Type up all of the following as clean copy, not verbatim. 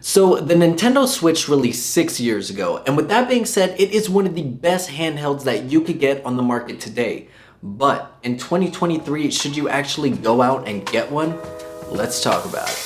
So the Nintendo Switch released 6 years ago, and with that being said, it is one of the best handhelds that you could get on the market today. But in 2023, should you actually go out and get one? Let's talk about it.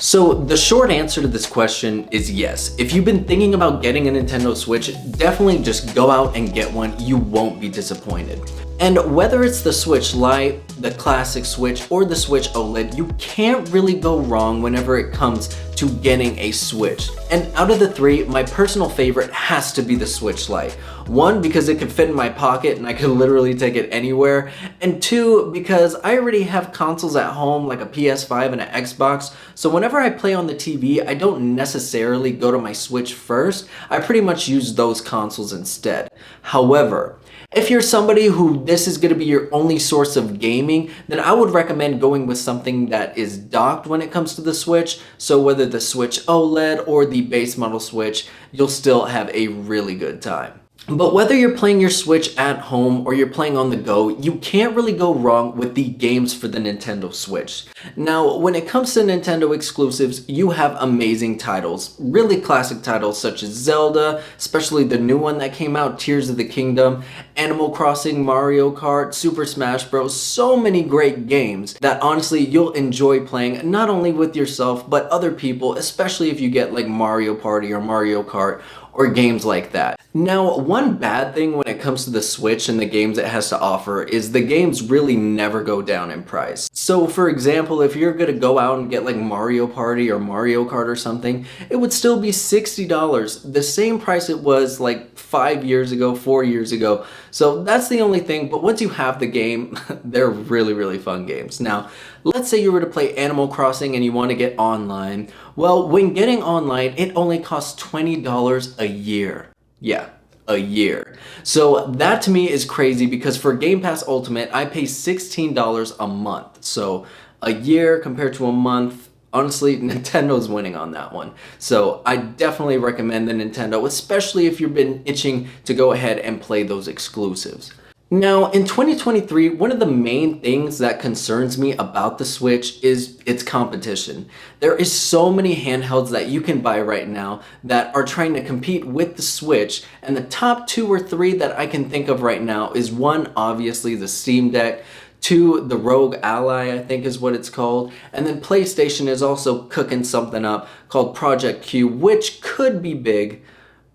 So the short answer to this question is yes. If you've been thinking about getting a Nintendo Switch, definitely just go out and get one. You won't be disappointed. And whether it's the Switch Lite, the classic Switch, or the Switch Oled, you can't really go wrong whenever it comes to getting a Switch. And out of the three, my personal favorite has to be the Switch Lite. One, because it can fit in my pocket and I can literally take it anywhere. And two, because I already have consoles at home like a PS5 and an Xbox. So whenever I play on the TV, I don't necessarily go to my Switch first. I pretty much use those consoles instead. However, if you're somebody who this is going to be your only source of gaming, then I would recommend going with something that is docked when it comes to the Switch. So whether the Switch OLED or the base model Switch, you'll still have a really good time. But whether you're playing your Switch at home or you're playing on the go, you can't really go wrong with the games for the Nintendo Switch. Now, when it comes to Nintendo exclusives, you have amazing titles, really classic titles such as Zelda, especially the new one that came out, Tears of the Kingdom, Animal Crossing, Mario Kart, Super Smash Bros. So many great games that honestly you'll enjoy playing not only with yourself but other people, especially if you get like Mario Party or Mario Kart or games like that. Now, one bad thing when it comes to the Switch and the games it has to offer is the games really never go down in price. So for example, if you're gonna go out and get like Mario Party or Mario Kart or something, it would still be $60, the same price it was like 5 years ago, 4 years ago. So that's the only thing, but once you have the game, they're really fun games. Now, let's say you were to play Animal Crossing and you want to get online. Well, when getting online, it only costs $20 a year. Yeah, a year. So that to me is crazy because for Game Pass Ultimate, I pay $16 a month. So a year compared to a month, honestly, Nintendo's winning on that one. So I definitely recommend the Nintendo, especially if you've been itching to go ahead and play those exclusives. Now, in 2023, one of the main things that concerns me about the Switch is its competition. There is so many handhelds that you can buy right now that are trying to compete with the Switch, and the top 2 or 3 that I can think of right now is one, obviously the Steam Deck, 2, the Rogue Ally, I think is what it's called, and then PlayStation is also cooking something up called Project Q, which could be big.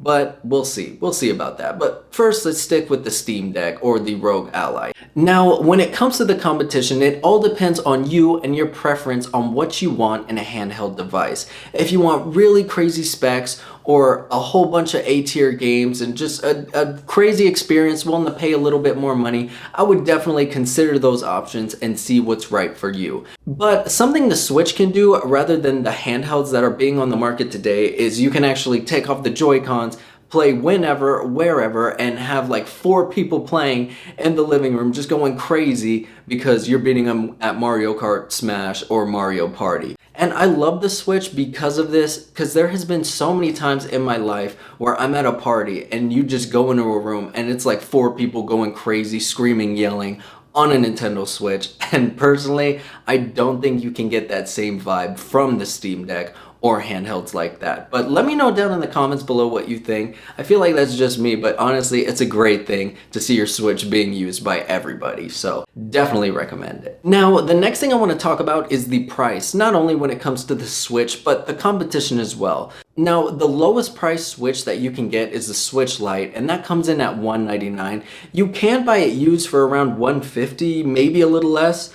But we'll see. We'll see about that. But first, let's stick with the Steam Deck or the Rogue Ally. Now, when it comes to the competition, it all depends on you and your preference on what you want in a handheld device. If you want really crazy specs or a whole bunch of A-tier games and just a crazy experience, willing to pay a little bit more money, I would definitely consider those options and see what's right for you. But something the Switch can do rather than the handhelds that are being on the market today is you can actually take off the Joy-Cons, play whenever, wherever, and have like 4 people playing in the living room just going crazy because you're beating them at Mario Kart, Smash, or Mario Party. And I love the Switch because of this, because there has been so many times in my life where I'm at a party and you just go into a room and it's like 4 people going crazy, screaming, yelling on a Nintendo Switch. And personally, I don't think you can get that same vibe from the Steam Deck or handhelds like that. But let me know down in the comments below what you think. I feel like that's just me, but honestly, it's a great thing to see your Switch being used by everybody, so definitely recommend it. Now, the next thing I want to talk about is the price, not only when it comes to the Switch, but the competition as well. Now, the lowest price Switch that you can get is the Switch Lite, and that comes in at $199. You can buy it used for around $150, maybe a little less.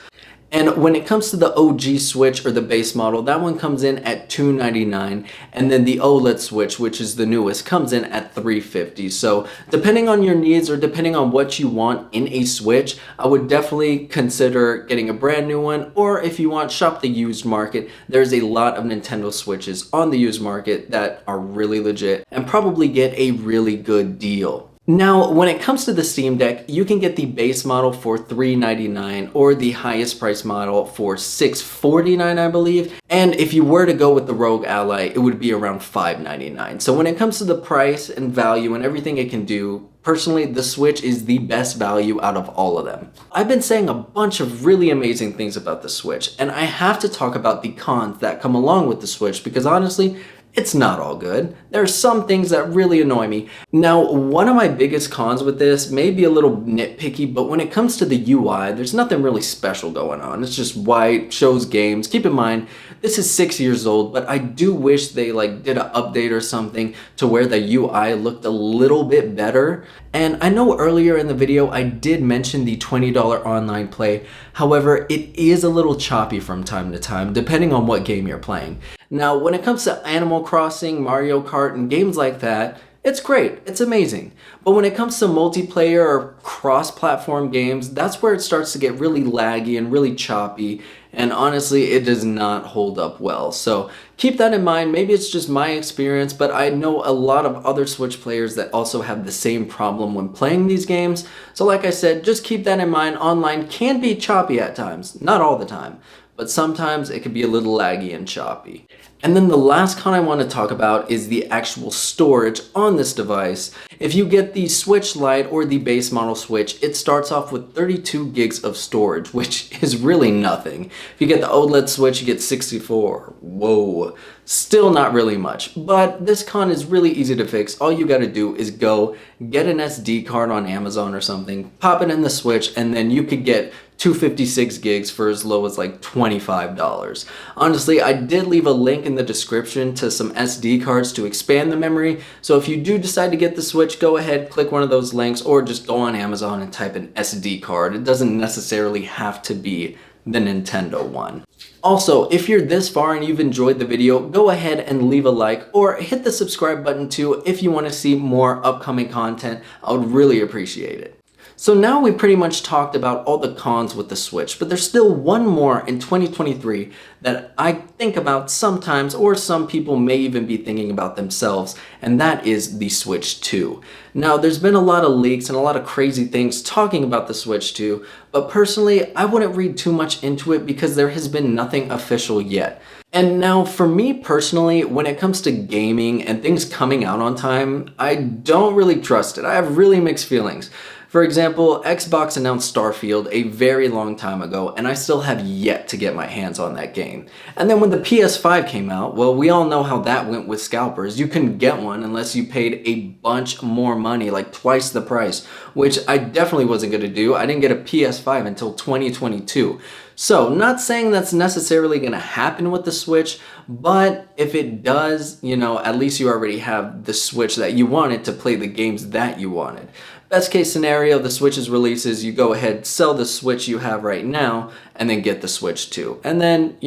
And when it comes to the OG Switch or the base model, that one comes in at $299, and then the OLED Switch, which is the newest, comes in at $350. So depending on your needs or depending on what you want in a Switch, I would definitely consider getting a brand new one, or if you want, shop the used market. There's a lot of Nintendo Switches on the used market that are really legit and probably get a really good deal. Now, when it comes to the Steam Deck, you can get the base model for $399 or the highest price model for $649, I believe. And if you were to go with the Rogue Ally, it would be around $599. So when it comes to the price and value and everything it can do, Personally, the Switch is the best value out of all of them. I've been saying a bunch of really amazing things about the Switch, and I have to talk about the cons that come along with the Switch because honestly, it's not all good. There are some things that really annoy me. Now, one of my biggest cons with this may be a little nitpicky, but when it comes to the UI, there's nothing really special going on. It's just white, shows games. Keep in mind, this is 6 years old, but I do wish they did an update or something to where the UI looked a little bit better. And I know earlier in the video, I did mention the $20 online play. However, it is a little choppy from time to time, depending on what game you're playing. Now, when it comes to Animal Crossing, Mario Kart, and games like that, it's great, it's amazing. But when it comes to multiplayer or cross-platform games, that's where it starts to get really laggy and really choppy, and honestly, it does not hold up well. So keep that in mind. Maybe it's just my experience, but I know a lot of other Switch players that also have the same problem when playing these games. So like I said, just keep that in mind. Online can be choppy at times, not all the time, but sometimes it can be a little laggy and choppy. And then the last con I want to talk about is the actual storage on this device. If you get the Switch Lite or the base model Switch, it starts off with 32 gigs of storage, which is really nothing. If you get the Oled Switch, you get 64. Whoa, still not really much. But this con is really easy to fix. All you gotta do is go get an SD card on Amazon or something, pop it in the Switch, and then you could get 256 gigs for as low as like $25. Honestly, I did leave a link in the description to some SD cards to expand the memory, so if you do decide to get the Switch, go ahead, click one of those links, or just go on Amazon and type in SD card. It doesn't necessarily have to be the Nintendo one. Also, if you're this far and you've enjoyed the video, go ahead and leave a like or hit the subscribe button too if you want to see more upcoming content. I would really appreciate it. So now we pretty much talked about all the cons with the Switch, but there's still one more in 2023 that I think about sometimes, or some people may even be thinking about themselves, and that is the Switch 2. Now, there's been a lot of leaks and a lot of crazy things talking about the Switch 2, but personally, I wouldn't read too much into it because there has been nothing official yet. And now for me personally, when it comes to gaming and things coming out on time, I don't really trust it. I have really mixed feelings. For example, Xbox announced Starfield a very long time ago, and I still have yet to get my hands on that game. And then when the PS5 came out, well, we all know how that went with scalpers. You couldn't get one unless you paid a bunch more money, like twice the price, which I definitely wasn't going to do. I didn't get a PS5 until 2022. So, not saying that's necessarily going to happen with the Switch, but if it does, at least you already have the Switch that you wanted to play the games that you wanted. Best case scenario, the Switch's releases, you go ahead, sell the Switch you have right now, and then get the Switch 2. And then,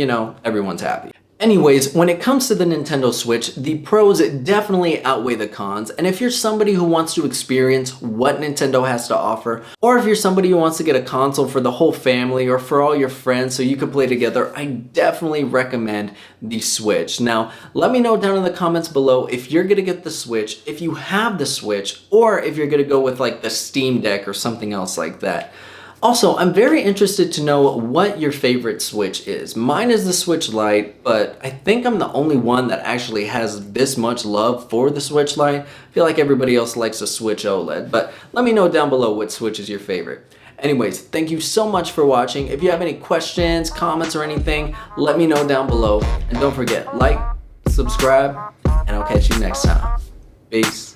everyone's happy. Anyways, when it comes to the Nintendo Switch, the pros definitely outweigh the cons, and if you're somebody who wants to experience what Nintendo has to offer, or if you're somebody who wants to get a console for the whole family or for all your friends so you can play together, I definitely recommend the Switch. Now, let me know down in the comments below if you're gonna get the Switch, if you have the Switch, or if you're gonna go with like the Steam Deck or something else like that. Also, I'm very interested to know what your favorite Switch is. Mine is the Switch Lite, but I think I'm the only one that actually has this much love for the Switch Lite. I feel like everybody else likes the Switch OLED, but let me know down below what Switch is your favorite. Anyways, thank you so much for watching. If you have any questions, comments, or anything, let me know down below. And don't forget, like, subscribe, and I'll catch you next time. Peace.